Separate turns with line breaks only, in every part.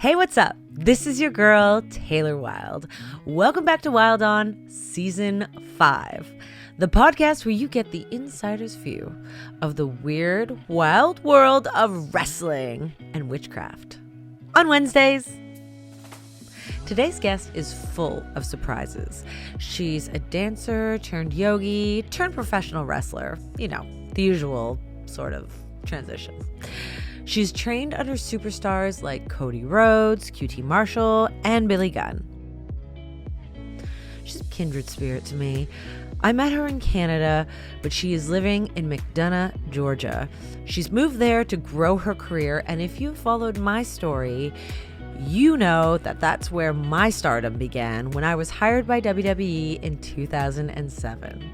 Hey, what's up? This is your girl, Taylor Wilde. Welcome back to Wilde on Season 5, the podcast where you get the insider's view of the weird, wild world of wrestling and witchcraft. On Wednesdays, today's guest is full of surprises. She's a dancer turned yogi turned professional wrestler. You know, the usual sort of transition. She's trained under superstars like Cody Rhodes, QT Marshall, and Billy Gunn. She's a kindred spirit to me. I met her in Canada, but she is living in McDonough, Georgia. She's moved there to grow her career, and if you followed my story, you know that that's where my stardom began when I was hired by WWE in 2007.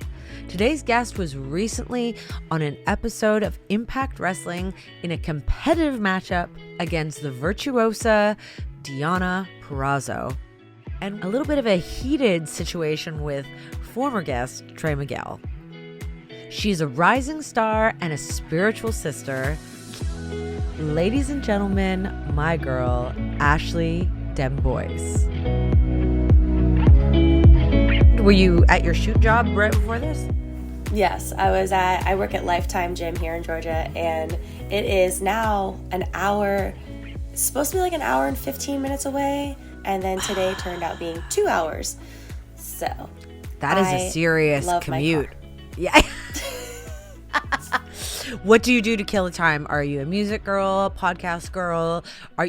Today's guest was recently on an episode of Impact Wrestling in a competitive matchup against the virtuosa Deonna Purrazzo, and a little bit of a heated situation with former guest Trey Miguel. She's a rising star and a spiritual sister. Ladies and gentlemen, my girl, Ashley D'Amboise. Were you at your shoot job right before this?
Yes, I work at Lifetime Gym here in Georgia, and it is now an hour, it's supposed to be like an hour and 15 minutes away, and then today turned out being 2 hours. So
that is a serious commute. Yeah. What do you do to kill the time? Are you a music girl, a podcast girl?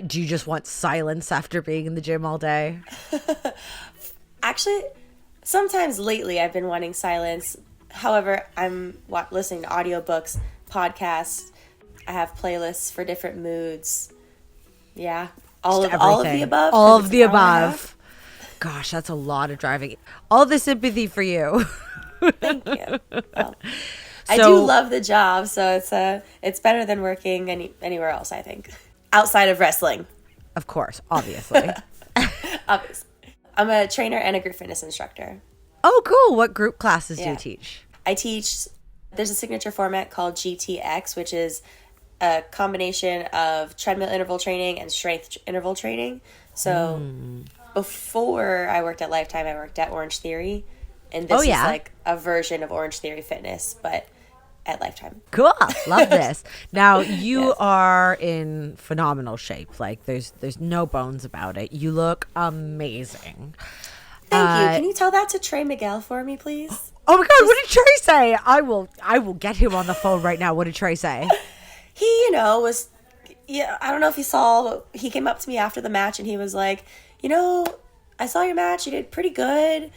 Do you just want silence after being in the gym all day?
Actually, sometimes lately I've been wanting silence. However, I'm listening to audiobooks, podcasts. I have playlists for different moods. Yeah. All of the above.
All of the above. Gosh, that's a lot of driving. All the sympathy for you.
Thank you. Well, I do love the job, so it's better than working anywhere else, I think. Outside of wrestling.
Of course, obviously.
Obviously. I'm a trainer and a group fitness instructor.
Oh, cool. What group classes do you teach?
I teach, there's a signature format called GTX, which is a combination of treadmill interval training and strength interval training. So before I worked at Lifetime, I worked at Orange Theory. And this is like a version of Orange Theory Fitness, but at Lifetime.
Cool. Love this. Now, you are in phenomenal shape. Like, there's no bones about it. You look amazing.
Thank you. Can you tell that to Trey Miguel for me, please?
Oh my God, what did Trey say? I will get him on the phone right now. What did Trey say?
He, I don't know if you saw, but he came up to me after the match and he was like, I saw your match. You did pretty good.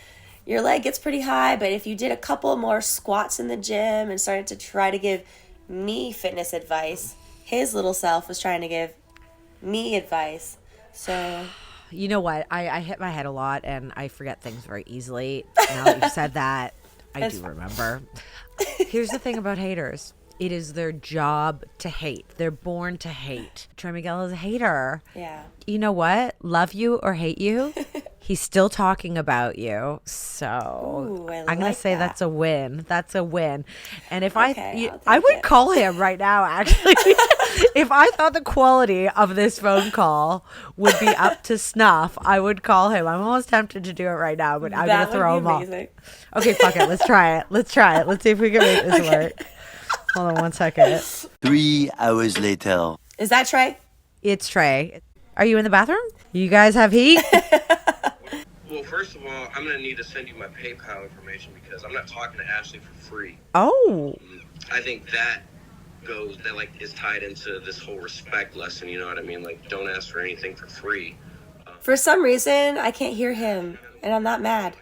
Your leg gets pretty high, but if you did a couple more squats in the gym and started to try to give me fitness advice, his little self was trying to give me advice. So...
You know what? I hit my head a lot and I forget things very easily. Now that you've said that, I do remember. Here's the thing about haters. It is their job to hate. They're born to hate. Trey Miguel is a hater.
Yeah.
You know what? Love you or hate you, he's still talking about you. So I'm going to say that's a win. That's a win. And if I would call him right now, actually. If I thought the quality of this phone call would be up to snuff, I would call him. I'm almost tempted to do it right now, but I'm going to throw him off. Okay, fuck it. Let's try it. Let's see if we can make this work. Hold on 1 second.
3 hours later.
Is that Trey?
It's Trey. Are you in the bathroom? You guys have heat?
Well, first of all, I'm going to need to send you my PayPal information because I'm not talking to Ashley for free.
Oh.
I think that is tied into this whole respect lesson, you know what I mean? Like, don't ask for anything for free.
For some reason, I can't hear him, and I'm not mad.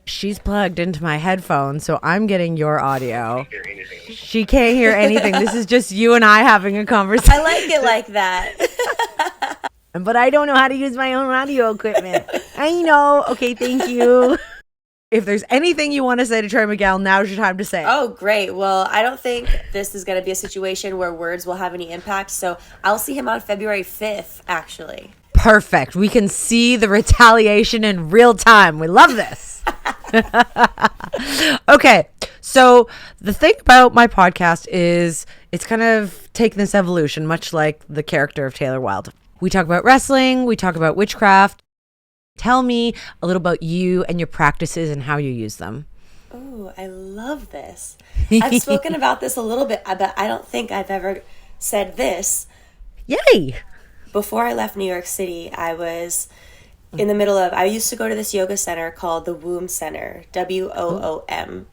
She's plugged into my headphones, so I'm getting your audio.
Hear anything.
She can't hear anything. This is just you and I having a conversation.
I like it like that.
But I don't know how to use my own audio equipment. I know. Okay, thank you. If there's anything you want to say to Trey Miguel, now's your time to say it.
Oh, great. Well, I don't think this is going to be a situation where words will have any impact, so I'll see him on February 5th, actually.
Perfect. We can see the retaliation in real time. We love this. Okay, so the thing about my podcast is it's kind of taken this evolution, much like the character of Taylor Wilde. We talk about wrestling. We talk about witchcraft. Tell me a little about you and your practices and how you use them.
Oh, I love this. I've spoken about this a little bit, but I don't think I've ever said this.
Yay!
Before I left New York City, I was in the middle of, I used to go to this yoga center called the Womb Center, WOOM.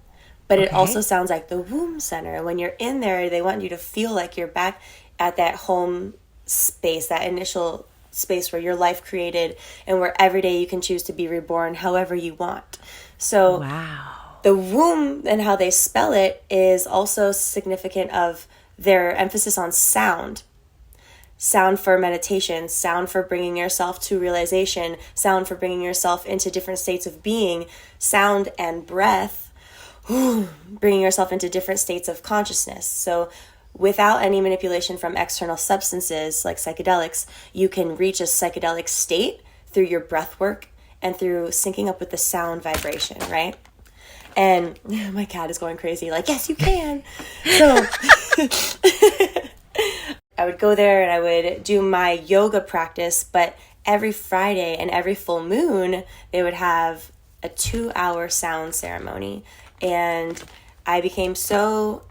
But it also sounds like the Womb Center. And when you're in there, they want you to feel like you're back at that home space, that initial space where your life created and where every day you can choose to be reborn however you want. So the womb and how they spell it is also significant of their emphasis on sound. Sound for meditation, sound for bringing yourself to realization, sound for bringing yourself into different states of being, sound and breath, bringing yourself into different states of consciousness. So without any manipulation from external substances like psychedelics, you can reach a psychedelic state through your breath work and through syncing up with the sound vibration, right? And my cat is going crazy, like, yes, you can. So I would go there and I would do my yoga practice, but every Friday and every full moon, they would have a 2-hour sound ceremony. And I became so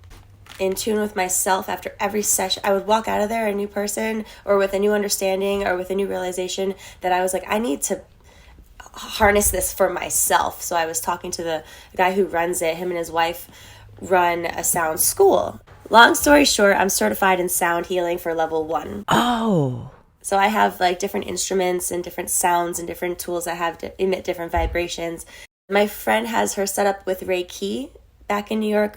in tune with myself after every session. I would walk out of there a new person or with a new understanding or with a new realization that I was like, I need to harness this for myself. So I was talking to the guy who runs it. Him and his wife run a sound school. Long story short, I'm certified in sound healing for level 1.
Oh.
So I have like different instruments and different sounds and different tools that have to emit different vibrations. My friend has her set up with Reiki back in New York.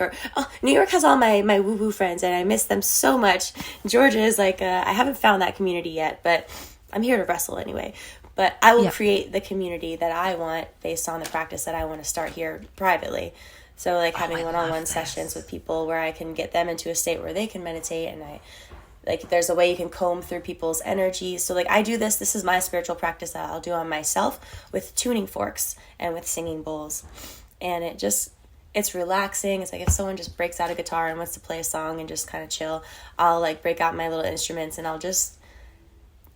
New York has all my woo-woo friends, and I miss them so much. Georgia is like, I haven't found that community yet, but I'm here to wrestle anyway. But I will create the community that I want based on the practice that I want to start here privately. So like having one-on-one sessions with people where I can get them into a state where they can meditate, and there's a way you can comb through people's energies. So like I do this is my spiritual practice that I'll do on myself with tuning forks and with singing bowls. And it's relaxing. It's like if someone just breaks out a guitar and wants to play a song and just kind of chill, I'll like break out my little instruments and I'll just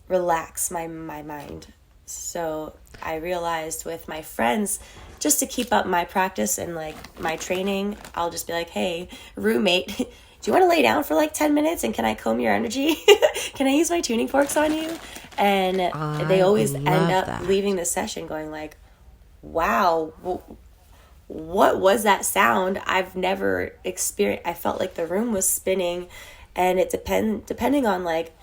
relax my mind. So I realized with my friends, just to keep up my practice and like my training, I'll just be like, hey, roommate, do you want to lay down for like 10 minutes and can I comb your energy? Can I use my tuning forks on you? And they always end up leaving the session going like, wow, what was that sound? I've never experienced. I felt like the room was spinning, and it depending on like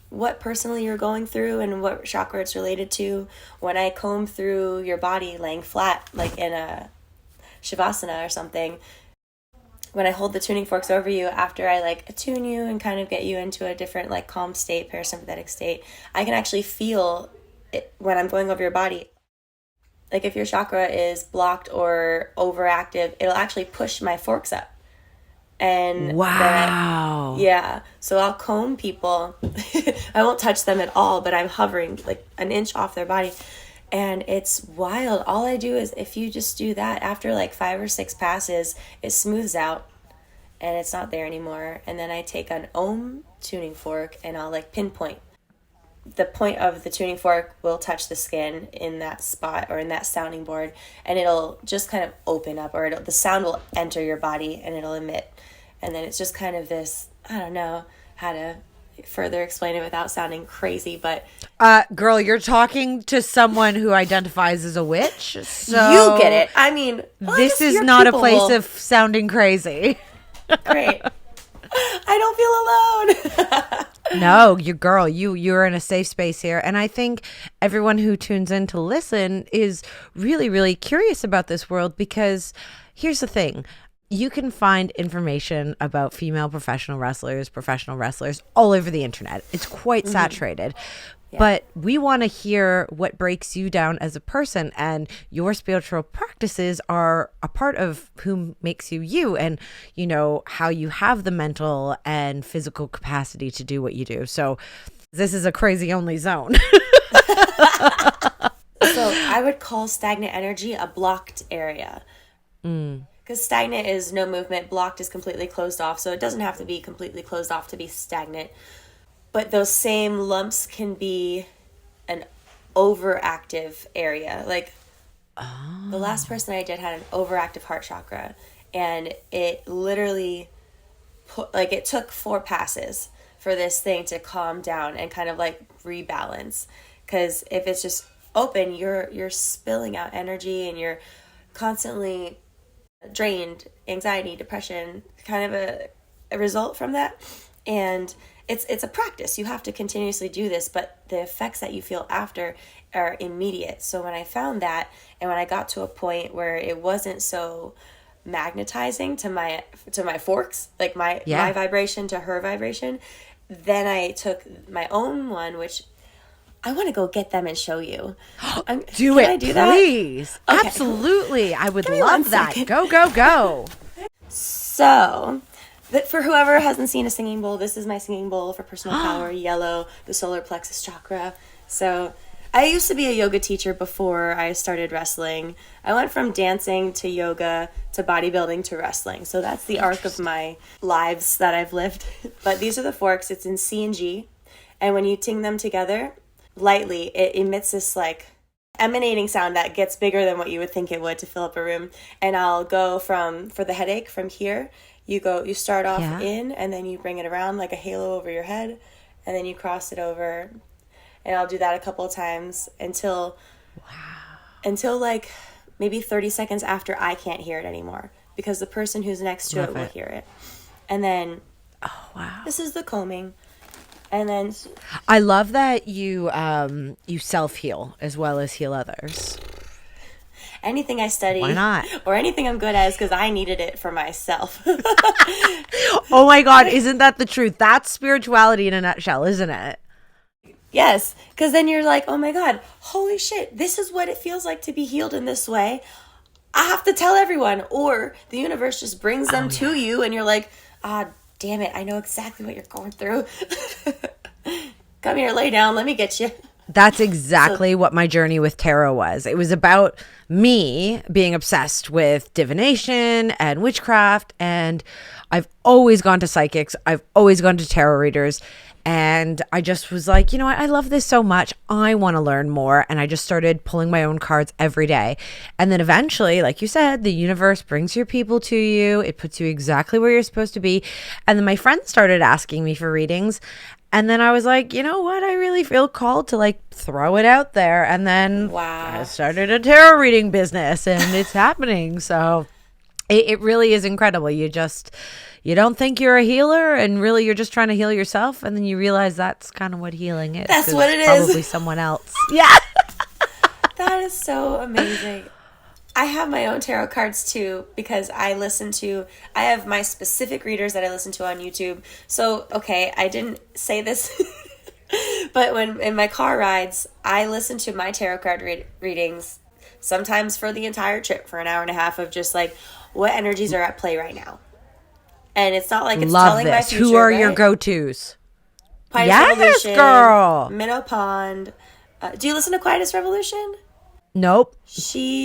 what personally you're going through and what chakra it's related to. When I comb through your body laying flat, like in a shavasana or something, when I hold the tuning forks over you after I like attune you and kind of get you into a different like calm state, parasympathetic state, I can actually feel it when I'm going over your body. Like if your chakra is blocked or overactive, it'll actually push my forks up. And
wow.
So I'll comb people. I won't touch them at all, but I'm hovering like an inch off their body. And it's wild. All I do is if you just do that after like 5 or 6 passes, it smooths out and it's not there anymore. And then I take an Om tuning fork and I'll like pinpoint. The point of the tuning fork will touch the skin in that spot or in that sounding board, and it'll just kind of open up, or the sound will enter your body and it'll emit. And then it's just kind of this, I don't know how to further explain it without sounding crazy, but
girl, you're talking to someone who identifies as a witch, so
you get it. I mean,
this is not a place of sounding crazy.
Great. I don't feel alone.
No, you're in a safe space here. And I think everyone who tunes in to listen is really, really curious about this world, because here's the thing. You can find information about female professional wrestlers all over the internet. It's quite saturated. Yeah. But we want to hear what breaks you down as a person, and your spiritual practices are a part of who makes you you, and you know how you have the mental and physical capacity to do what you do. So this is a crazy only zone.
So I would call stagnant energy a blocked area. Because stagnant is no movement, blocked is completely closed off. So it doesn't have to be completely closed off to be stagnant. but those same lumps can be an overactive area. Like the last person I did had an overactive heart chakra, and it literally it took 4 passes for this thing to calm down and kind of like rebalance. Because if it's just open, you're spilling out energy and you're constantly drained, anxiety, depression, kind of a result from that. And it's a practice. You have to continuously do this, but the effects that you feel after are immediate. So when I found that, and when I got to a point where it wasn't so magnetizing to my forks, like my vibration to her vibration, then I took my own one, which I want to go get them and show you.
Can I do that? Please. Okay. Absolutely. I would love that. Second. Go.
So, but for whoever hasn't seen a singing bowl, this is my singing bowl for personal power, yellow, the solar plexus chakra. So I used to be a yoga teacher before I started wrestling. I went from dancing to yoga to bodybuilding to wrestling. So that's the arc of my lives that I've lived. But these are the forks. It's in C and G. And when you ting them together lightly, it emits this like emanating sound that gets bigger than what you would think it would to fill up a room. And I'll go for the headache from here. You start off in, and then you bring it around like a halo over your head, and then you cross it over. And I'll do that a couple of times until like maybe 30 seconds after I can't hear it anymore, because the person who's next to it will hear it. And then, this is the combing. And then
I love that you self-heal as well as heal others.
Anything I study,
why not?
Or anything I'm good at is because I needed it for myself.
Oh my God, isn't that the truth? That's spirituality in a nutshell, isn't it?
Yes, because then you're like, oh my God, holy shit, this is what it feels like to be healed in this way. I have to tell everyone. Or the universe just brings them to you, and you're like, damn it, I know exactly what you're going through. Come here, lay down, let me get you.
That's exactly what my journey with tarot was. It was about me being obsessed with divination and witchcraft, and I've always gone to psychics. I've always gone to tarot readers. And I just was like, you know what? I love this so much. I want to learn more. And I just started pulling my own cards every day. And then eventually, like you said, the universe brings your people to you. It puts you exactly where you're supposed to be. And then my friends started asking me for readings. And then I was like, you know what? I really feel called to like throw it out there. And then I started a tarot reading business, and it's happening. So it really is incredible. You don't think you're a healer, and really you're just trying to heal yourself, and then you realize that's kind of what healing is.
That's what it is.
Probably someone else. Yeah.
That is so amazing. I have my own tarot cards too, because I have my specific readers that I listen to on YouTube. So, okay, I didn't say this, but when in my car rides, I listen to my tarot card readings sometimes for the entire trip, for an hour and a half, of just like what energies are at play right now. And it's not like it's telling my future.
Who are your go-tos?
Quietest Revolution,
girl.
Minnow Pond. Do you listen to Quietest Revolution?
Nope.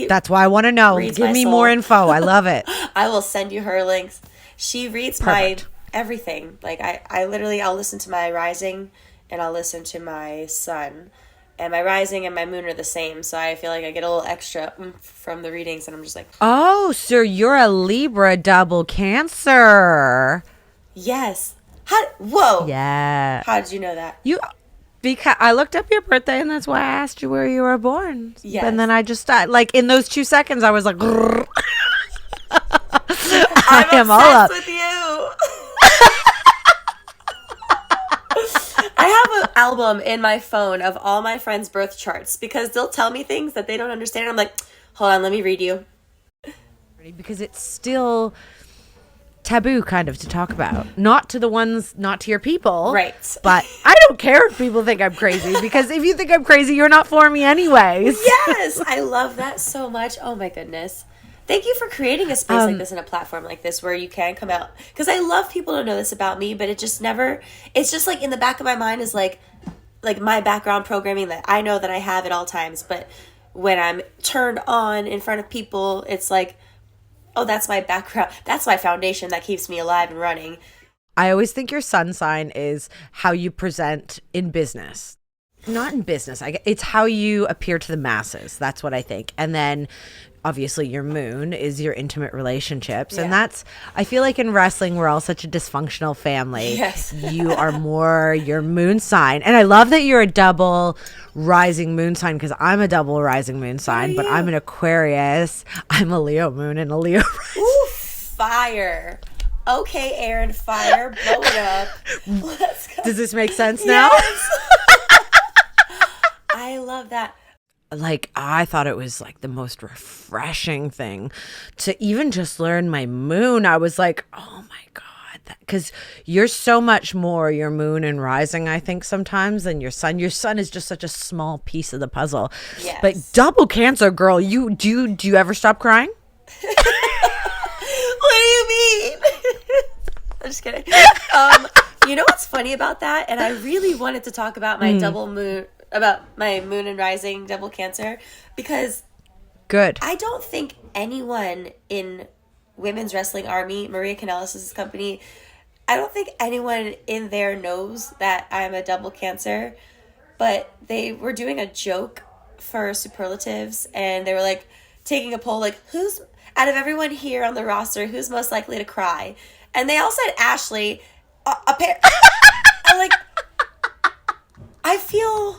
That's why I want to know. Give me more info. I love it.
I will send you her links. She reads my everything. Like I'll listen to my rising, and I'll listen to my sun. And my rising and my moon are the same, so I feel like I get a little extra from the readings, and I'm just like...
Oh, so you're a Libra double Cancer.
Yes. Whoa.
Yeah.
How did you know that?
Because I looked up your birthday, and that's why I asked you where you were born.
Yes.
And then I just, like, in those 2 seconds, I was like...
I'm obsessed with you. I have an album in my phone of all my friends' birth charts, because they'll tell me things that they don't understand. I'm like, hold on, let me read you.
Because it's still taboo kind of to talk about. Not to your people.
Right.
But I don't care if people think I'm crazy, because if you think I'm crazy, you're not for me anyways.
Yes. I love that so much. Oh my goodness. Thank you for creating a space like this and a platform like this where you can come out. Because I love people to know this about me, but it's just like in the back of my mind is like my background programming that I know that I have at all times. But when I'm turned on in front of people, it's like, oh, that's my background. That's my foundation that keeps me alive and running.
I always think your sun sign is how you present in business. Not in business. It's how you appear to the masses. That's what I think. And then obviously your moon is your intimate relationships. And that's, I feel like in wrestling, we're all such a dysfunctional family.
Yes.
You are more your moon sign. And I love that you're a double rising moon sign because I'm a double rising moon sign, but I'm an Aquarius. I'm a Leo moon and a Leo rising.
Ooh, fire. Okay, Aaron, fire. Blow it up. Let's go.
Does this make sense now?
Yes. I love that.
Like, I thought it was like the most refreshing thing to even just learn my moon. I was like, oh my God, because you're so much more your moon and rising, I think, sometimes than your sun. Your sun is just such a small piece of the puzzle.
Yes.
But double Cancer, girl, do you ever stop crying?
What do you mean? I'm just kidding. You know what's funny about that? And I really wanted to talk about my double moon, about my moon and rising double Cancer, because
Good.
I don't think anyone in Women's Wrestling Army, Maria Kanellis' company, I don't think anyone in there knows that I'm a double Cancer, but they were doing a joke for superlatives, and they were like taking a poll, like, who's, out of everyone here on the roster, who's most likely to cry? And they all said Ashley. I'm like, I feel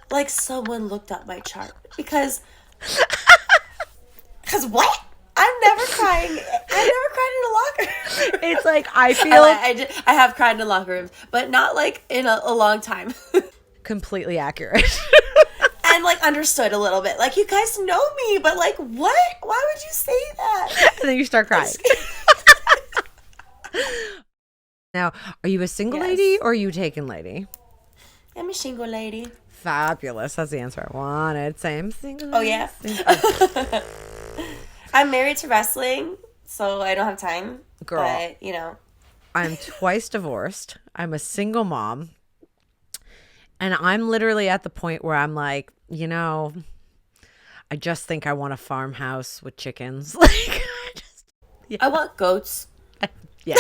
like someone looked up my chart because what? I'm never crying. I've never cried in a locker.
It's like, I feel
I have cried in the locker rooms, but not like in a long time.
completely accurate.
And like understood a little bit. Like, you guys know me, but like, what? Why would you say that?
And then you start crying. Now, are you a single lady or are you a taken lady?
I'm a single lady.
Fabulous. That's the answer I wanted. Same single.
Oh, yeah. I'm married to wrestling, so I don't have time.
Girl.
But, you know.
I'm twice divorced. I'm a single mom. And I'm literally at the point where I'm like, you know, I just think I want a farmhouse with chickens. Like,
I want goats.
Yeah.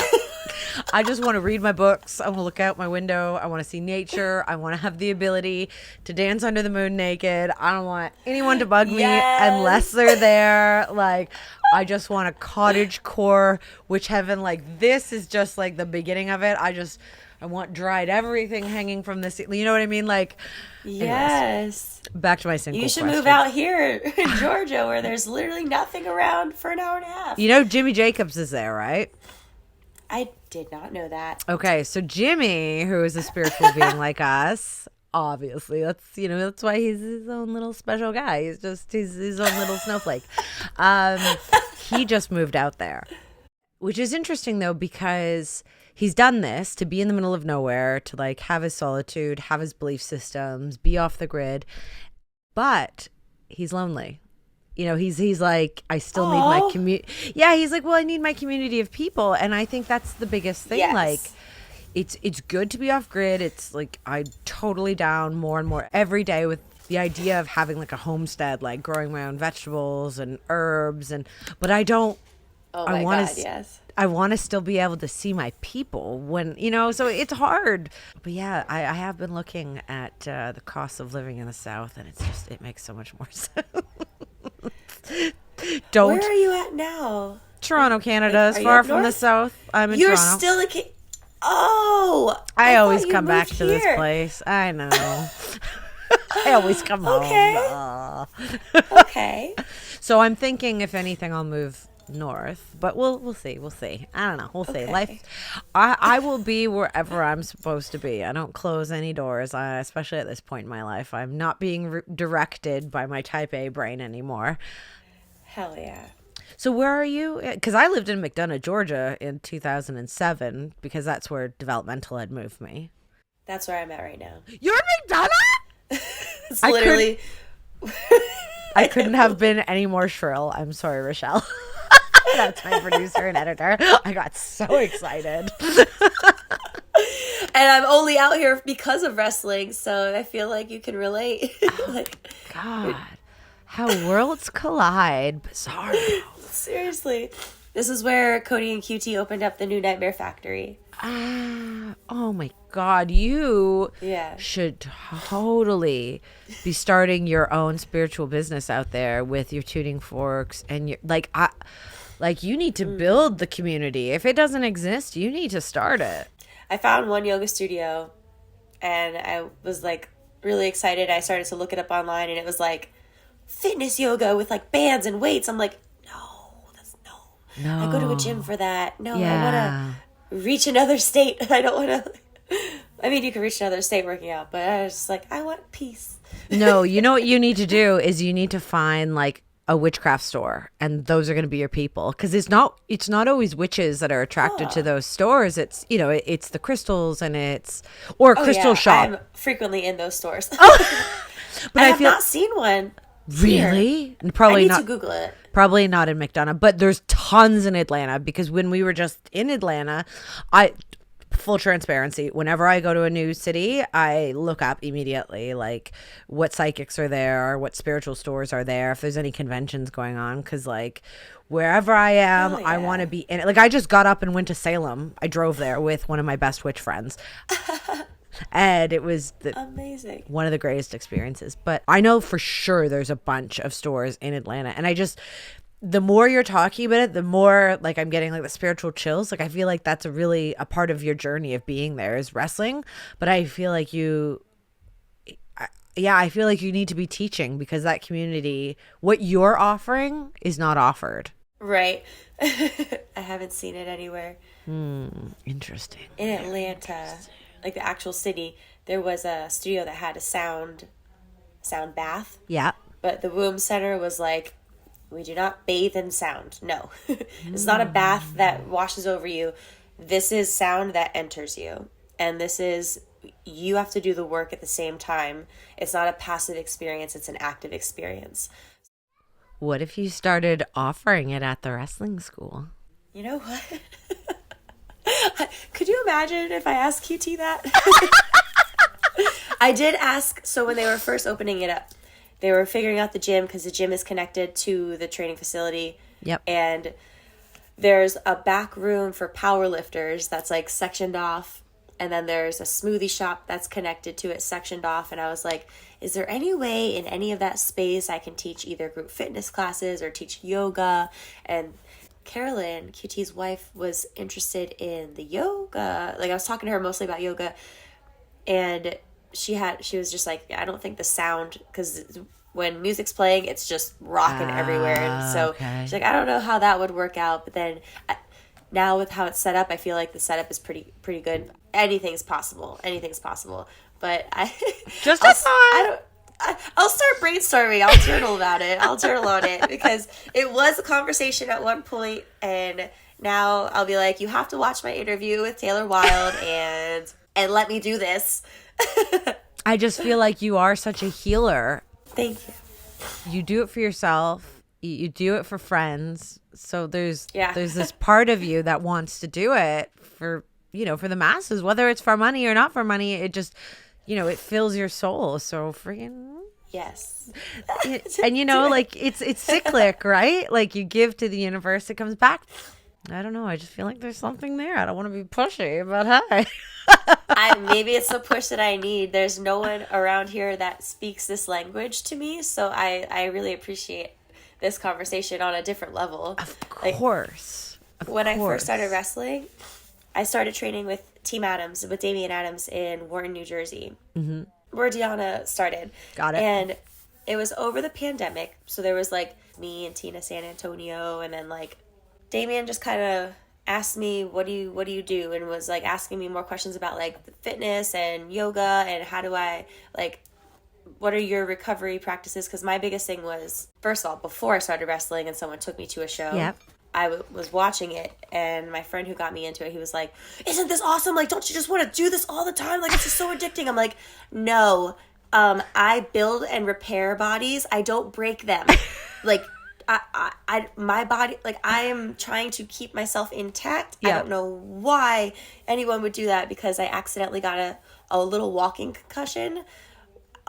I just want to read my books. I want to look out my window. I want to see nature. I want to have the ability to dance under the moon naked. I don't want anyone to bug me unless they're there. Like, I just want a cottage core, which heaven, like, this is just like the beginning of it. I want dried everything hanging from the ceiling. You know what I mean? Like,
yes.
Anyways, back to my single
You should
question.
move out here in Georgia where there's literally nothing around for an hour and a half.
You know, Jimmy Jacobs is there, right?
I did not know that.
Okay, so Jimmy, who is a spiritual being like us, obviously, that's why he's his own little special guy. He's his own little snowflake. He just moved out there, which is interesting though, because he's done this to be in the middle of nowhere, to like have his solitude, have his belief systems, be off the grid, but he's lonely. You know, he's like, I still need my community. Yeah, he's like, well, I need my community of people. And I think that's the biggest thing.
Yes.
Like, it's good to be off grid. It's like, I'm totally down more and more every day with the idea of having like a homestead, like growing my own vegetables and herbs. But I don't,
Oh my God, yes.
I want to still be able to see my people when, you know, so it's hard. But yeah, I have been looking at the cost of living in the South, and it makes so much more sense.
Where are you at now?
Toronto, Canada, as far from the South. I'm in
You're
Toronto.
still in Oh,
I always
thought you
come back
moved
to this
here.
place. I know. I always come home.
Okay.
So I'm thinking, if anything, I'll move north, but we'll see. I don't know. We'll see.
Okay.
Life. I will be wherever I'm supposed to be. I don't close any doors. Especially at this point in my life, I'm not being directed by my Type A brain anymore.
Hell yeah.
So where are you? Because I lived in McDonough, Georgia in 2007, because that's where developmental had moved me.
That's where I'm at right now.
You're in McDonough?
It's literally.
I couldn't have been any more shrill. I'm sorry, Rochelle. That's my producer and editor. I got so excited.
And I'm only out here because of wrestling, so I feel like you can relate. Like,
God, how worlds collide. Bizarre.
seriously. This is where Cody and QT opened up the new Nightmare Factory.
Oh my God, you
Yeah.
should totally be starting your own spiritual business out there with your tuning forks and your like you need to build the community. If it doesn't exist, you need to start it.
I found one yoga studio and I was like really excited. I started to look it up online and it was like fitness yoga with like bands and weights. I'm like, no. I go to a gym for that. No, I want to reach another state. I don't want to. I mean, you can reach another state working out, but I was just like, I want peace.
No, you know what you need to do is you need to find like a witchcraft store, and those are going to be your people, because it's not always witches that are attracted to those stores. It's it's the crystals and or a crystal shop.
I'm frequently in those stores.
But
I have not seen one.
Really?
I
Probably
need
not.
to Google it.
Probably not in McDonough, but there's tons in Atlanta, because when we were just in Atlanta, full transparency, whenever I go to a new city, I look up immediately like what psychics are there, what spiritual stores are there, if there's any conventions going on, because like wherever I am, I want to be in it. Like I just got up and went to Salem. I drove there with one of my best witch friends. And it was
amazing.
One of the greatest experiences. But I know for sure there's a bunch of stores in Atlanta. And the more you're talking about it, the more like I'm getting like the spiritual chills. Like I feel like that's a part of your journey of being there is wrestling. But I feel like I feel like you need to be teaching, because that community, what you're offering is not offered.
Right. I haven't seen it anywhere.
Interesting.
In Atlanta, like the actual city, there was a studio that had a sound bath.
Yeah.
But the womb center was like, we do not bathe in sound. No. It's not a bath that washes over you. This is sound that enters you. And you have to do the work at the same time. It's not a passive experience. It's an active experience.
What if you started offering it at the wrestling school?
You know what? Could you imagine if I asked QT that? I did ask. So when they were first opening it up, they were figuring out the gym, because the gym is connected to the training facility.
Yep.
And there's a back room for power lifters that's like sectioned off. And then there's a smoothie shop that's connected to it, sectioned off. And I was like, is there any way in any of that space I can teach either group fitness classes or teach yoga? And Carolyn, QT's wife, was interested in the yoga. Like I was talking to her mostly about yoga. And she was just like, I don't think the sound, because when music's playing, it's just rocking everywhere. And so she's like, I don't know how that would work out. But then now with how it's set up, I feel like the setup is pretty good. Anything's possible. But I'll start brainstorming. I'll journal about it. I'll journal on it, because it was a conversation at one point, and now I'll be like, you have to watch my interview with Taylor Wilde and let me do this.
I just feel like you are such a healer.
Thank you.
You do it for yourself. You do it for friends. So there's this part of you that wants to do it for the masses, whether it's for money or not for money. It just, it fills your soul. So freaking
yes.
And like it's cyclic, right? Like you give to the universe, it comes back. I don't know. I just feel like there's something there. I don't want to be pushy, but hi.
Maybe it's the push that I need. There's no one around here that speaks this language to me, so I really appreciate this conversation on a different level.
Of course.
When I first started wrestling, I started training with Team Adams, with Damian Adams in Wharton, New Jersey, where Deonna started.
Got it.
And it was over the pandemic, so there was like me and Tina San Antonio, and then like Damian just kind of asked me, what do you do? And was like asking me more questions about like fitness and yoga, and how do I like, what are your recovery practices? Because my biggest thing was, first of all, before I started wrestling and someone took me to a show, I was watching it, and my friend who got me into it, he was like, isn't this awesome? Like, don't you just want to do this all the time? Like, it's just so addicting. I'm like, no, I build and repair bodies. I don't break them. Like, my body, like, I am trying to keep myself intact. I don't know why anyone would do that, because I accidentally got a little walking concussion.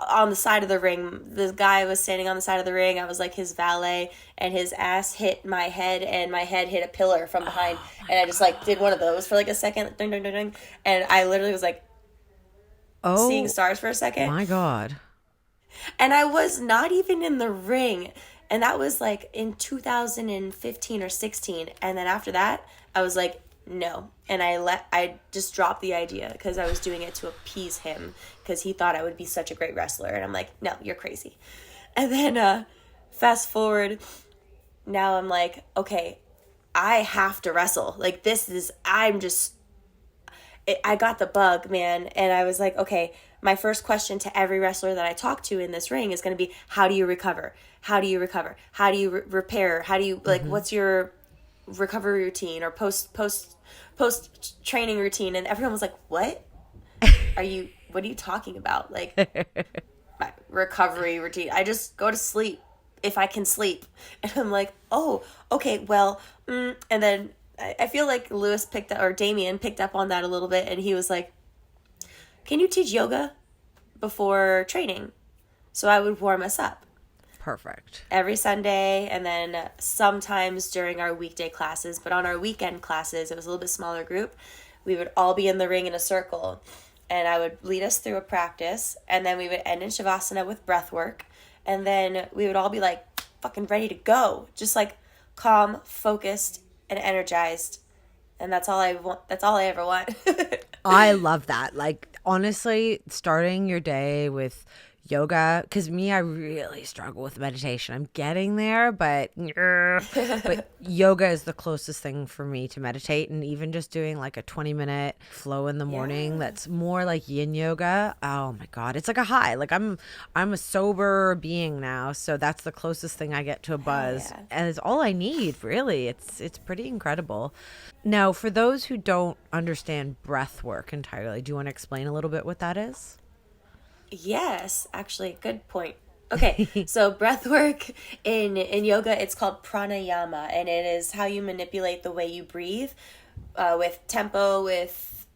on the side of the ring. The guy was standing on the side of the ring. I was like his valet, and his ass hit my head, and my head hit a pillar from behind. And I just like did one of those for like a second, ding, ding, ding, ding. And I literally was like seeing stars for a second.
My God.
And I was not even in the ring. And that was like in 2015 or 16. And then after that, I was like, no. And I just dropped the idea because I was doing it to appease him because he thought I would be such a great wrestler. And I'm like, no, you're crazy. And then fast forward, now I'm like, okay, I have to wrestle. Like I got the bug, man. And I was like, okay, my first question to every wrestler that I talk to in this ring is going to be, how do you recover? How do you recover? How do you repair? How do you, like, what's your recovery routine or post training routine? And everyone was like, what are you talking about? Like, my recovery routine. I just go to sleep if I can sleep. And I'm like, oh, okay, well, and then I feel like Damien picked up on that a little bit, and he was like, can you teach yoga before training? So I would warm us up.
Perfect.
Every Sunday, and then sometimes during our weekday classes, but on our weekend classes, it was a little bit smaller group. We would all be in the ring in a circle, and I would lead us through a practice, and then we would end in Shavasana with breath work, and then we would all be like fucking ready to go, just like calm, focused, and energized. And that's all I want. That's all I ever want.
I love that. Like, honestly, starting your day with yoga, because I really struggle with meditation. I'm getting there, but yoga is the closest thing for me to meditate. And even just doing like a 20-minute flow in the morning, that's more like yin yoga. Oh my God, it's like a high. Like I'm a sober being now, so that's the closest thing I get to a buzz, and it's all I need, really. It's pretty incredible. Now, for those who don't understand breath work entirely, do you want to explain a little bit what that is?
Yes, actually, good point. Okay, so breath work in yoga, it's called pranayama, and it is how you manipulate the way you breathe with tempo, with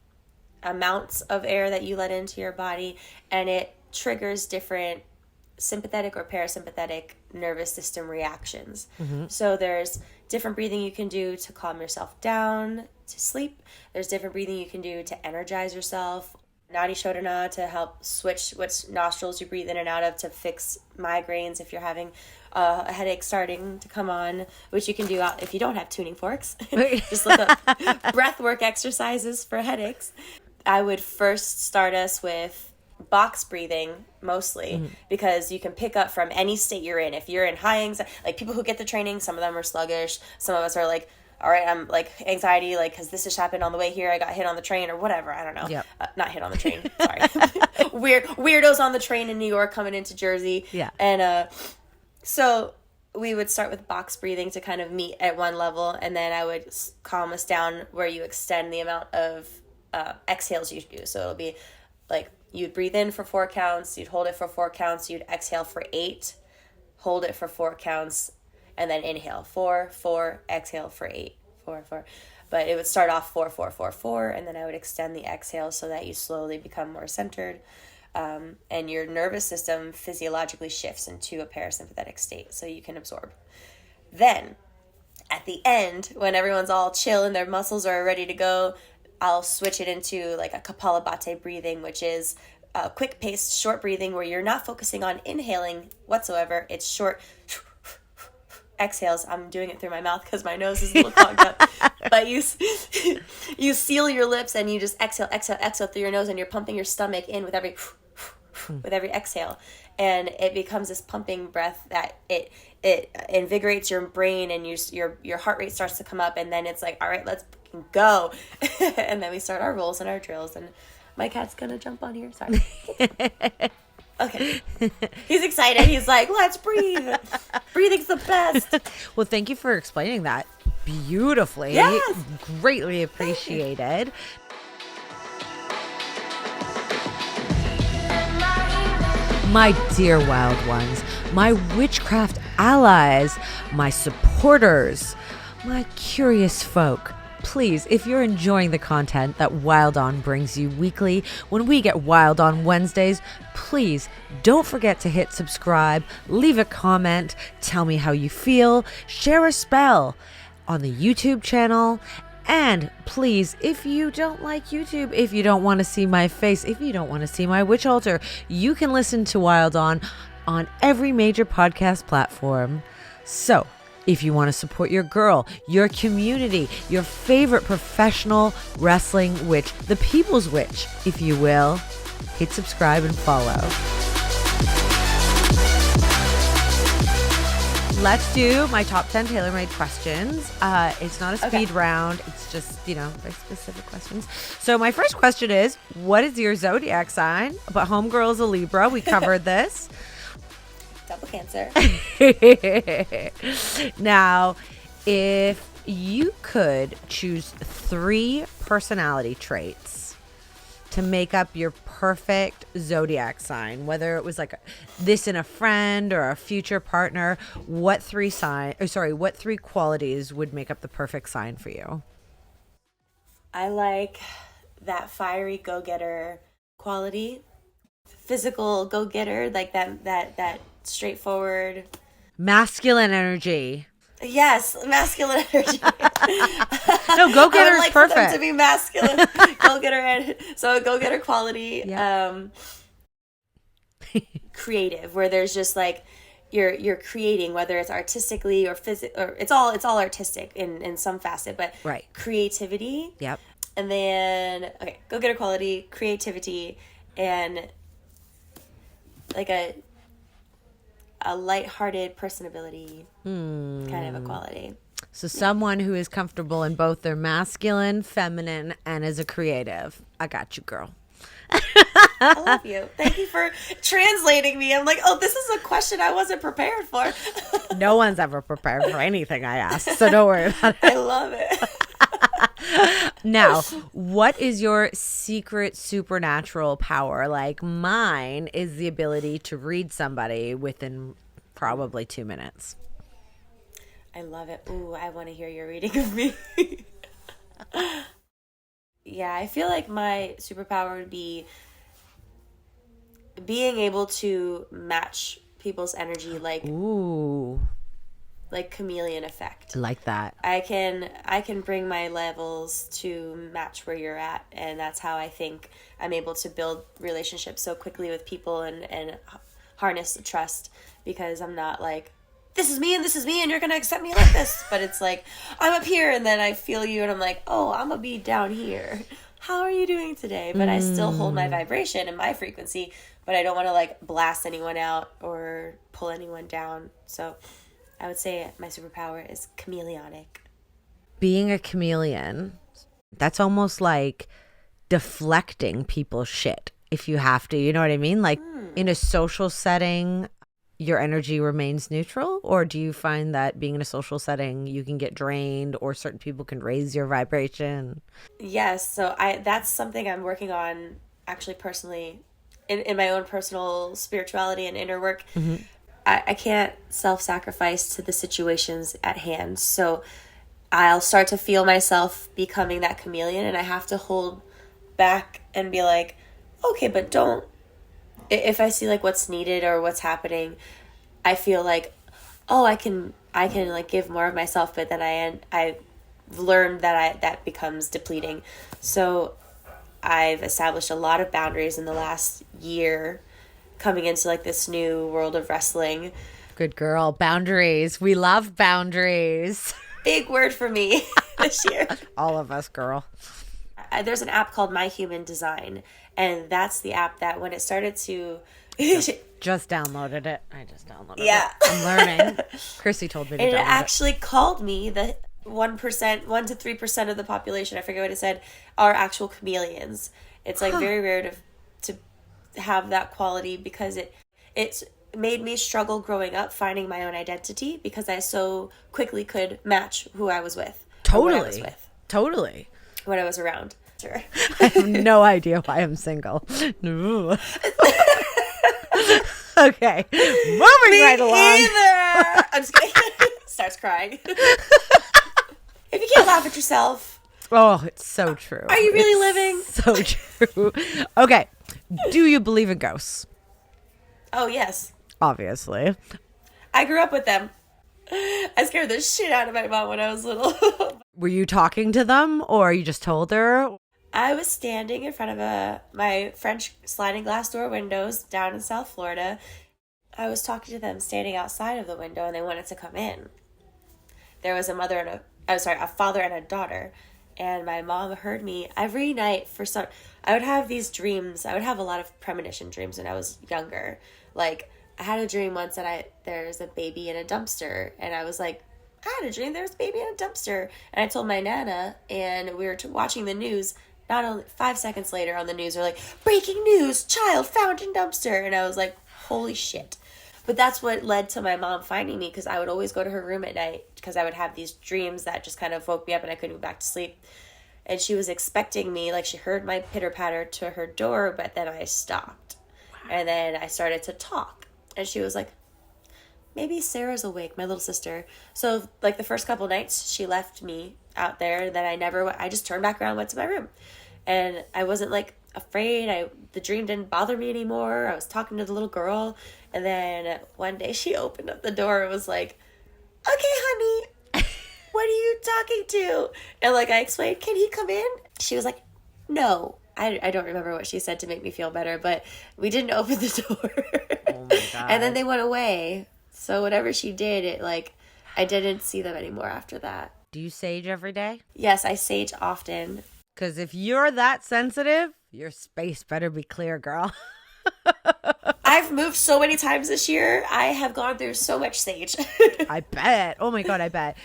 amounts of air that you let into your body, and it triggers different sympathetic or parasympathetic nervous system reactions. So there's different breathing you can do to calm yourself down to sleep. There's different breathing you can do to energize yourself. Nadi Shodhana to help switch which nostrils you breathe in and out of to fix migraines if you're having a headache starting to come on, which you can do if you don't have tuning forks. Just look up breath work exercises for headaches. I would first start us with box breathing mostly because you can pick up from any state you're in. If you're in high anxiety, like people who get the training, some of them are sluggish. Some of us are like, all right, I'm like anxiety, like, because this just happened on the way here. I got hit on the train or whatever. I don't know.
Yep.
Not hit on the train. Sorry. Weirdos on the train in New York coming into Jersey.
Yeah.
And so we would start with box breathing to kind of meet at one level. And then I would calm us down where you extend the amount of exhales you do. So it'll be like you'd breathe in for 4 counts. You'd hold it for 4 counts. You'd exhale for 8. Hold it for 4 counts. And then inhale 4, 4, exhale for 8, 4, 4. But it would start off 4, 4, 4, 4, and then I would extend the exhale so that you slowly become more centered. And your nervous system physiologically shifts into a parasympathetic state so you can absorb. Then, at the end, when everyone's all chill and their muscles are ready to go, I'll switch it into like a Kapalabhati breathing, which is quick-paced, short breathing where you're not focusing on inhaling whatsoever. It's short exhales. I'm doing it through my mouth because my nose is a little clogged up. But you seal your lips and you just exhale through your nose, and you're pumping your stomach in with every exhale, and it becomes this pumping breath that it invigorates your brain, and your heart rate starts to come up, and then it's like, all right, let's go. And then we start our rolls and our drills, and my cat's gonna jump on here. Sorry. Okay. He's excited. He's like, let's breathe. Breathing's the best.
Well, thank you for explaining that beautifully.
Yes.
Greatly appreciated. My dear wild ones, my witchcraft allies, my supporters, my curious folk, Please, if you're enjoying the content that Wilde On brings you weekly, when we get Wilde On Wednesdays, please don't forget to hit subscribe, leave a comment, tell me how you feel, share a spell on the YouTube channel. And please, if you don't like YouTube, if you don't want to see my face, if you don't want to see my witch altar, you can listen to Wilde On every major podcast platform. So, if you want to support your girl, your community, your favorite professional wrestling witch, the people's witch, if you will, hit subscribe and follow. Let's do my top 10 tailor-made questions. It's not a speed round. It's just, very specific questions. So my first question is, what is your zodiac sign? But homegirl is a Libra. We covered this.
Double Cancer.
Now, if you could choose 3 personality traits to make up your perfect zodiac sign, whether it was like this in a friend or a future partner, what 3 qualities would make up the perfect sign for you?
I like that fiery go-getter quality, physical go-getter, like that straightforward,
masculine energy.
Yes, masculine energy.
No, go-getter is
like
perfect.
For them to be masculine, go-getter, so a go-getter quality.
Yeah.
Creative, where there's just like you're creating, whether it's artistically or or it's all artistic in some facet, but
right.
Creativity.
Yep.
And then go-getter quality, creativity, and like a lighthearted personability kind of a quality.
So someone who is comfortable in both their masculine, feminine, and is a creative. I got you, girl.
I love you. Thank you for translating me. I'm like, oh, this is a question I wasn't prepared for.
No one's ever prepared for anything I ask, so don't worry about it.
I love it.
Now, what is your secret supernatural power? Like mine is the ability to read somebody within probably 2 minutes.
I love it. Ooh, I want to hear your reading of me. Yeah, I feel like my superpower would be being able to match people's energy like chameleon effect.
I like that.
I can bring my levels to match where you're at, and that's how I think I'm able to build relationships so quickly with people and harness the trust, because I'm not like, this is me and you're gonna accept me like this, but it's like, I'm up here and then I feel you and I'm like, oh, I'm gonna be down here. How are you doing today? But I still hold my vibration and my frequency, but I don't want to like blast anyone out or pull anyone down. So I would say my superpower is chameleonic.
Being a chameleon, that's almost like deflecting people's shit if you have to. You know what I mean? Like in a social setting, your energy remains neutral? Or do you find that being in a social setting, you can get drained or certain people can raise your vibration?
Yes. So that's something I'm working on actually personally in my own personal spirituality and inner work. Mm-hmm. I can't self-sacrifice to the situations at hand. So I'll start to feel myself becoming that chameleon, and I have to hold back and be like, okay, but don't. If I see like what's needed or what's happening, I feel like, oh, I can like give more of myself, but then I've learned that becomes depleting. So I've established a lot of boundaries in the last year, coming into like this new world of wrestling.
Good girl. Boundaries. We love boundaries.
Big word for me this year.
All of us, girl.
There's an app called My Human Design, and that's the app that when it started to
just downloaded it. I just downloaded it.
Yeah.
I'm learning. Chrissy told me to download it.
And it actually called me the 1% to 3% of the population, I forget what it said, are actual chameleons. It's like very rare to have that quality, because it's made me struggle growing up finding my own identity, because I so quickly could match who I was with.
Totally.
When I was around. Sure.
I have no idea why I'm single. No. Okay. Moving right along.
Either. I'm just kidding. Starts crying. If you can't laugh at yourself,
Oh, it's so true.
Are you really living?
So true. Okay. Do you believe in ghosts?
Oh, yes.
Obviously.
I grew up with them. I scared the shit out of my mom when I was little.
Were you talking to them or you just told her?
I was standing in front of my French sliding glass door windows down in South Florida. I was talking to them standing outside of the window and they wanted to come in. There was a father and a daughter. And my mom heard me every night I would have these dreams. I would have a lot of premonition dreams when I was younger. Like, I had a dream once that there's a baby in a dumpster. And I was like, I had a dream there was a baby in a dumpster. And I told my Nana, and we were watching the news. Not only 5 seconds later on the news, they're like, breaking news, child found in dumpster. And I was like, holy shit. But that's what led to my mom finding me, because I would always go to her room at night because I would have these dreams that just kind of woke me up and I couldn't go back to sleep. And she was expecting me, like she heard my pitter-patter to her door, but then I stopped. Wow. And then I started to talk. And she was like, maybe Sarah's awake, my little sister. So like the first couple nights, she left me out there. Then I just turned back around and went to my room. And I wasn't like afraid. The dream didn't bother me anymore. I was talking to the little girl. And then one day she opened up the door and was like, okay, honey, what are you talking to? And like I explained, can he come in? She was like, no. I don't remember what she said to make me feel better, but we didn't open the door. Oh my God. And then they went away. So whatever she did, I didn't see them anymore after that.
Do you sage every day?
Yes, I sage often.
Because if you're that sensitive, your space better be clear, girl.
I've moved so many times this year. I have gone through so much sage.
I bet. Oh my God, I bet.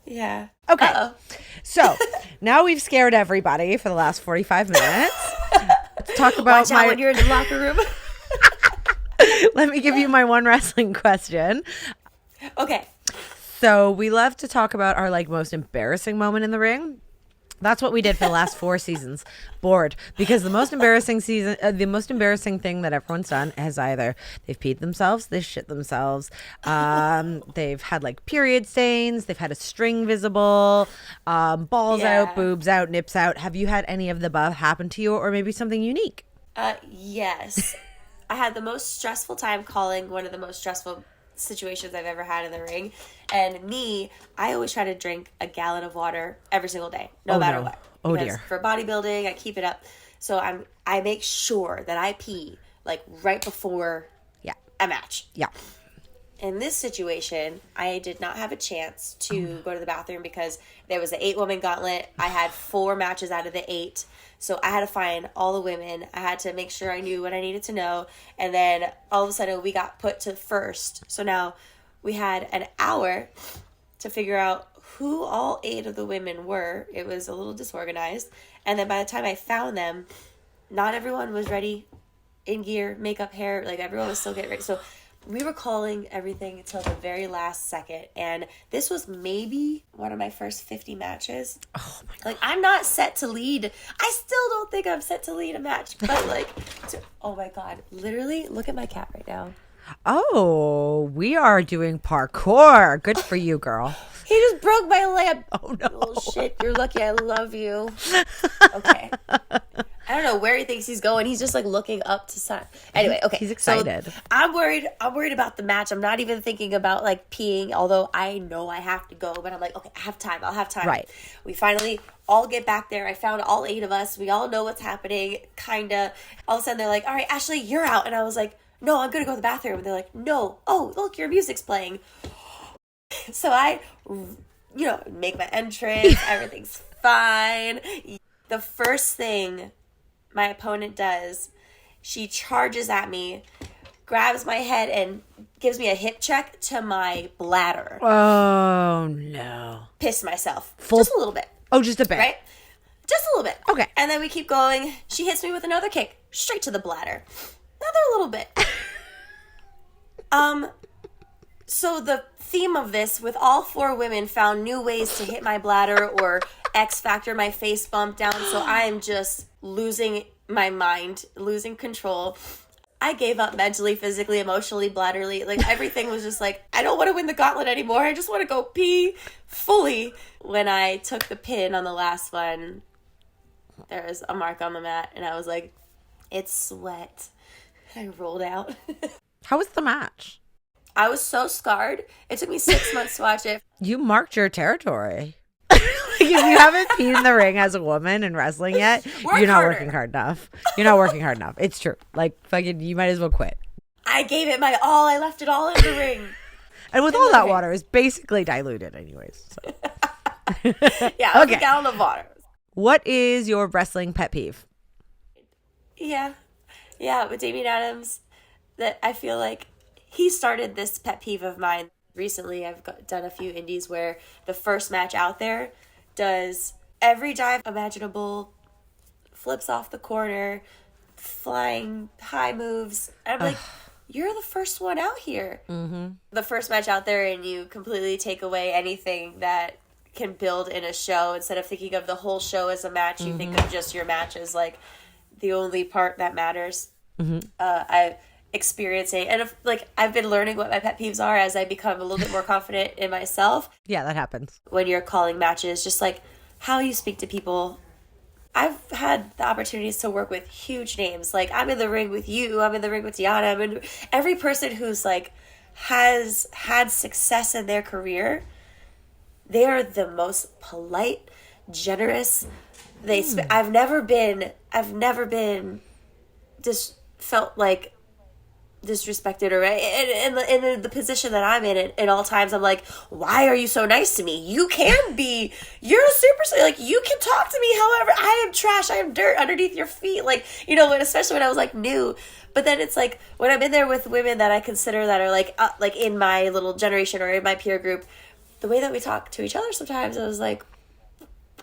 Yeah.
Okay.
Uh-oh.
So now we've scared everybody for the last 45 minutes. Let's talk about
Watch out when you're in the locker room.
Let me give you my one wrestling question.
Okay.
So we love to talk about our most embarrassing moment in the ring. That's what we did for the last 4 seasons. Bored. Because the most embarrassing thing that everyone's done is either they've peed themselves, they shit themselves, they've had period stains, they've had a string visible, balls out, boobs out, nips out. Have you had any of the above happen to you, or maybe something unique?
Yes. I had the most stressful time calling one of the most stressful situations I've ever had in the ring. And I always try to drink a gallon of water every single day, no matter what.
Oh
because
dear.
For bodybuilding, I keep it up. So I make sure that I pee right before a match.
Yeah.
In this situation, I did not have a chance to go to the bathroom because there was an 8-woman gauntlet. I had 4 matches out of the 8. So I had to find all the women. I had to make sure I knew what I needed to know. And then all of a sudden we got put to first. So now we had an hour to figure out who all 8 of the women were. It was a little disorganized. And then by the time I found them, not everyone was ready in gear, makeup, hair. Everyone was still getting ready. So we were calling everything until the very last second. And this was maybe one of my first 50 matches.
Oh my God.
I'm not set to lead. I still don't think I'm set to lead a match. But oh my God. Literally, look at my cat right now.
Oh, we are doing parkour. Good for you, girl.
He just broke my leg.
Oh no.
Oh shit. You're lucky I love you. Okay. I don't know where he thinks he's going. He's just looking up to sun. Anyway, okay.
He's excited.
So I'm worried about the match. I'm not even thinking about peeing, although I know I have to go, but I'm okay, I have time. I'll have time.
Right.
We finally all get back there. I found all 8 of us. We all know what's happening, kinda. All of a sudden they're like, all right, Ashley, you're out. And I was like, no, I'm gonna go to the bathroom. And they're like, no. Oh, look, your music's playing. So I, make my entrance. Everything's fine. The first thing my opponent does, she charges at me, grabs my head, and gives me a hip check to my bladder.
Oh, no.
Pissed myself. Just a little bit.
Oh, just a bit.
Right? Just a little bit.
Okay.
And then we keep going. She hits me with another kick, straight to the bladder. Another little bit. So the theme of this, with all 4 women found new ways to hit my bladder or X Factor my face bump down, so I am just losing my mind, losing control. I gave up mentally, physically, emotionally, bladderly. Like, everything was just like, I don't want to win the gauntlet anymore. I just want to go pee fully. When I took the pin on the last one, there was a mark on the mat, and I was like, it's sweat. I rolled out.
How was the match?
I was so scarred. It took me 6 months to watch it.
You marked your territory. If you haven't peed in the ring as a woman in wrestling yet, you're not working hard enough. You're not working hard enough. It's true. Like, fucking, you might as well quit.
I gave it my all. I left it all in the ring.
And with all that water, it's basically diluted anyways. So.
Yeah, it was a gallon of water.
What is your wrestling pet peeve?
Yeah, with Damian Adams, that I feel like he started this pet peeve of mine. Recently, I've done a few indies where the first match out there does every dive imaginable, flips off the corner, flying high moves. I'm like, you're the first one out here. Mm-hmm. The first match out there, and you completely take away anything that can build in a show. Instead of thinking of the whole show as a match, you think of just your match as like the only part that matters. Mm-hmm. I experiencing, and I've been learning what my pet peeves are as I become a little bit more confident in myself.
Yeah, that happens.
When you're calling matches, just like how you speak to people. I've had the opportunities to work with huge names. Like, I'm in the ring with you, I'm in the ring with Deonna, I'm in every person who's like has had success in their career. They are the most polite, generous. I've never been just felt like disrespected or in the position that I'm in all times. I'm like, why are you so nice to me? You're a superstar. Like, you can talk to me however. I am trash. I am dirt underneath your feet. Like, especially when I was like new. But then it's like when I'm in there with women that I consider that are like in my little generation or in my peer group, the way that we talk to each other sometimes, I was like,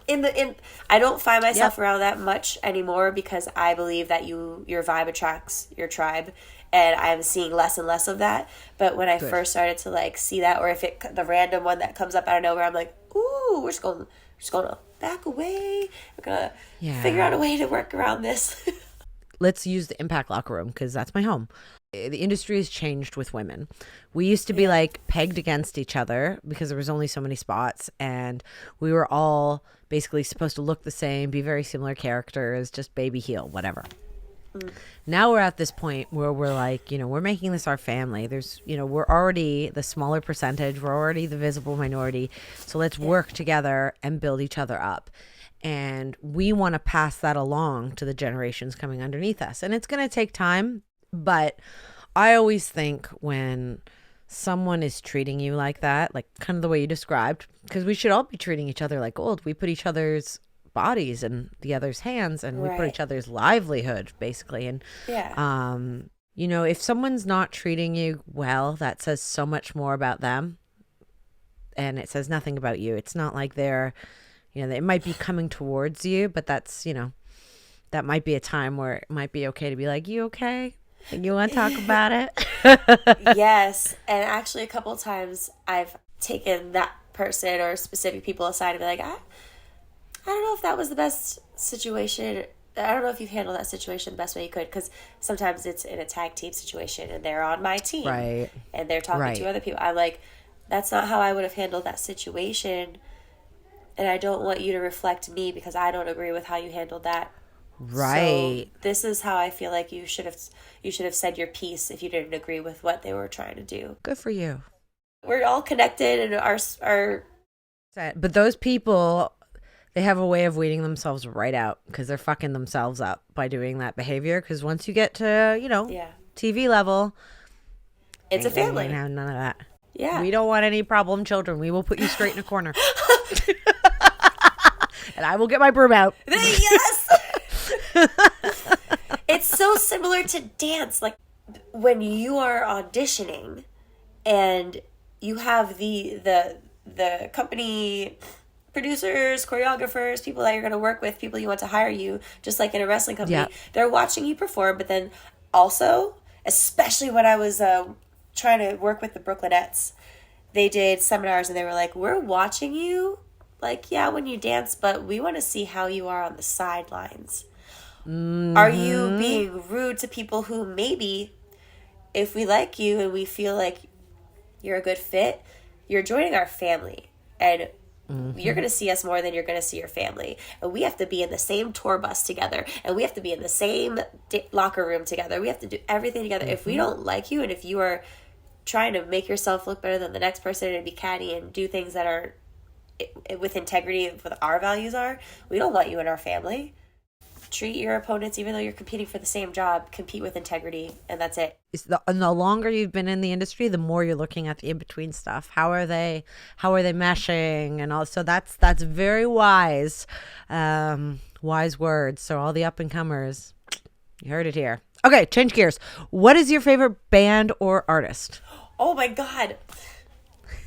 I don't find myself around that much anymore because I believe that your vibe attracts your tribe, and I'm seeing less and less of that. But when I first started to like see that, or if the random one that comes up out of nowhere, I'm like, ooh, we're just gonna back away. We're gonna figure out a way to work around this.
Let's use the Impact locker room because that's my home. The industry has changed with women. We used to be like pegged against each other because there was only so many spots, and we were all basically supposed to look the same, be very similar characters, just baby heel, whatever. Now we're at this point where we're like, we're making this our family. There's, we're already the smaller percentage. We're already the visible minority. So let's work together and build each other up. And we want to pass that along to the generations coming underneath us. And it's going to take time. But I always think when someone is treating you like that, like kind of the way you described, because we should all be treating each other like gold. We put each other's bodies in the other's hands, and we put each other's livelihood basically. And if someone's not treating you well, that says so much more about them, and it says nothing about you. It's not like they're they might be coming towards you, but that's that might be a time where it might be okay to be like, you okay? You want to talk about it?
Yes. And actually a couple of times I've taken that person or specific people aside and be like, I don't know if that was the best situation. I don't know if you've handled that situation the best way you could, because sometimes it's in a tag team situation and they're on my team. Right. And they're talking to other people. I'm like, that's not how I would have handled that situation. And I don't want you to reflect me because I don't agree with how you handled that. Right. So this is how I feel like you should have said your piece if you didn't agree with what they were trying to do.
Good for you.
We're all connected and our
but those people, they have a way of weeding themselves right out because they're fucking themselves up by doing that behavior. Because once you get to TV level,
it's a family.
None of that.
Yeah.
We don't want any problem children. We will put you straight in a corner. And I will get my broom out.
Yes. It's so similar to dance. Like when you are auditioning and you have the company producers, choreographers, people that you're going to work with, people you want to hire you, just like in a wrestling company, they're watching you perform. But then also, especially when I was trying to work with the Brooklynettes, they did seminars and they were like, we're watching you, like, when you dance, but we want to see how you are on the sidelines. Are you being rude to people who maybe, if we like you and we feel like you're a good fit, you're joining our family, and you're going to see us more than you're going to see your family. And we have to be in the same tour bus together, and we have to be in the same locker room together. We have to do everything together. If we don't like you, and if you are trying to make yourself look better than the next person and be catty and do things that are with integrity with what our values are, we don't want you in our family. Treat your opponents, even though you're competing for the same job, compete with integrity, and that's it.
And the longer you've been in the industry, the more you're looking at the in-between stuff. How are they meshing and all? So that's very wise words. So all the up-and-comers, you heard it here. Okay, change gears. What is your favorite band or artist?
Oh my God.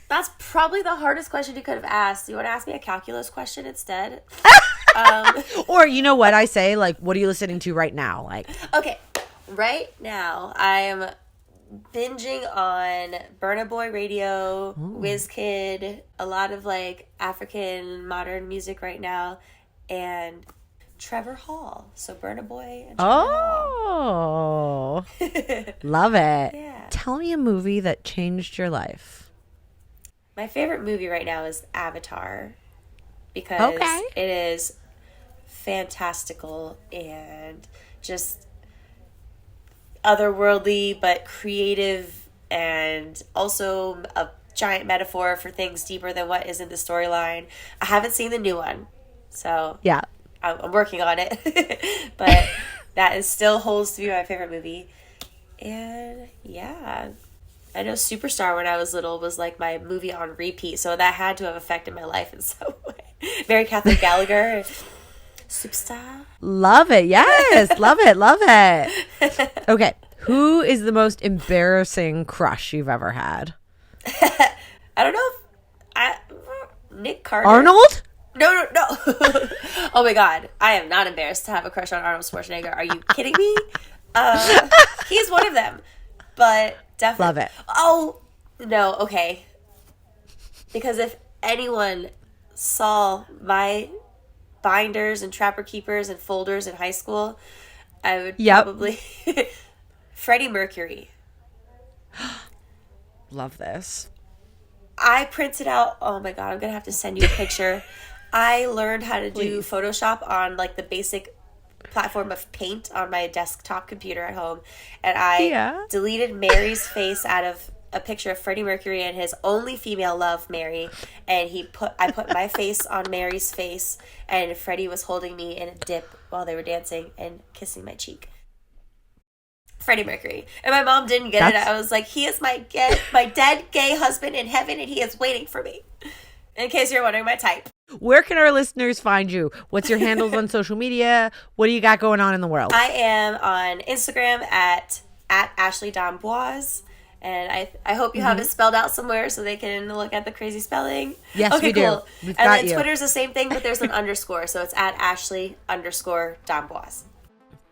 That's probably the hardest question you could have asked. You want to ask me a calculus question instead?
Or you know what I say? Like, what are you listening to right now? Like,
okay, right now I'm binging on Burna Boy Radio, WizKid, a lot of like African modern music right now, and Trevor Hall. So Burna Boy and Trevor Hall.
Love it.
Yeah.
Tell me a movie that changed your life.
My favorite movie right now is Avatar, because it is fantastical and just otherworldly but creative, and also a giant metaphor for things deeper than what is in the storyline. I haven't seen the new one, so
yeah,
I'm working on it. But that is still holds to be my favorite movie. And yeah, I know Superstar when I was little was like my movie on repeat, so that had to have affected my life in some way. Mary Catherine Gallagher, Superstar.
Love it. Yes. Love it. Okay. Who is the most embarrassing crush you've ever had?
I don't know Nick Carter.
Arnold?
No. Oh my God. I am not embarrassed to have a crush on Arnold Schwarzenegger. Are you kidding me? He's one of them. But definitely.
Love it.
Oh, no. Okay. Because if anyone saw my binders and Trapper Keepers and folders in high school, I would probably... Freddy Mercury.
Love this.
I printed out... Oh my God, I'm going to have to send you a picture. I learned how to do Photoshop on like the basic platform of Paint on my desktop computer at home. And I deleted Mary's face out of a picture of Freddie Mercury and his only female love, Mary, and I put my face on Mary's face, and Freddie was holding me in a dip while they were dancing and kissing my cheek. Freddie Mercury. And my mom didn't get it. I was like, he is my dead gay husband in heaven, and he is waiting for me. In case you're wondering my type.
Where can our listeners find you? What's your handles on social media? What do you got going on in the world?
I am on Instagram at Ashley D'Amboise. And I hope you have it spelled out somewhere so they can look at the crazy spelling.
Yes,
okay,
we
cool.
do. We've
and
got
then
you.
Twitter's the same thing, but there's an underscore. So it's at Ashley_D'Amboise.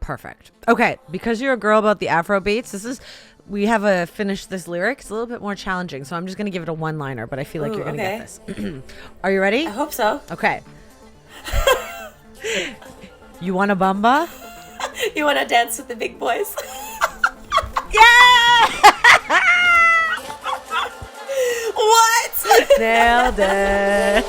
Perfect. Okay, because you're a girl about the Afro beats, we have a finish this lyric. It's a little bit more challenging, so I'm just going to give it a one-liner, but I feel like you're going to get this. Are you ready?
I hope so.
Okay. You want a bamba?
You want to dance with the big boys?
Yeah!
What?
Nailed it.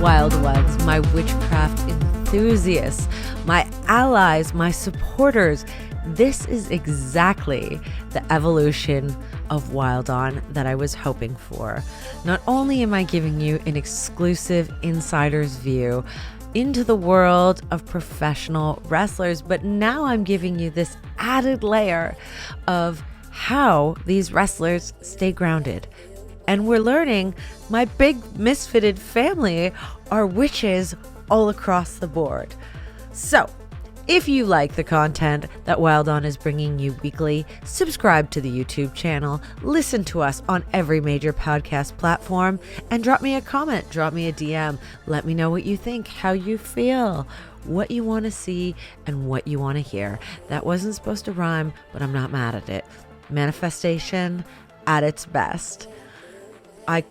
Wild ones, my witchcraft enthusiasts, my allies, my supporters. This is exactly the evolution of Wild On that I was hoping for. Not only am I giving you an exclusive insider's view into the world of professional wrestlers, but now I'm giving you this added layer of how these wrestlers stay grounded. And we're learning my big misfitted family are witches all across the board. So, if you like the content that Wild On is bringing you weekly, subscribe to the YouTube channel, listen to us on every major podcast platform, and drop me a comment, drop me a DM. Let me know what you think, how you feel, what you want to see, and what you want to hear. That wasn't supposed to rhyme, but I'm not mad at it. Manifestation at its best. I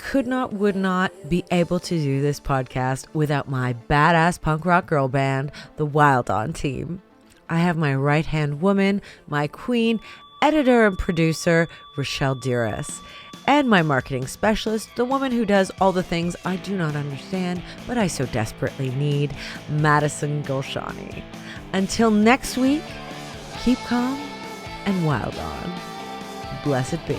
would not be able to do this podcast without my badass punk rock girl band, the Wilde on team. I have my right-hand woman, my queen, editor and producer, Rochelle Douris, and my marketing specialist, the woman who does all the things I do not understand, but I so desperately need, Madison Gulshani. Until next week, keep calm and wild on. Blessed be.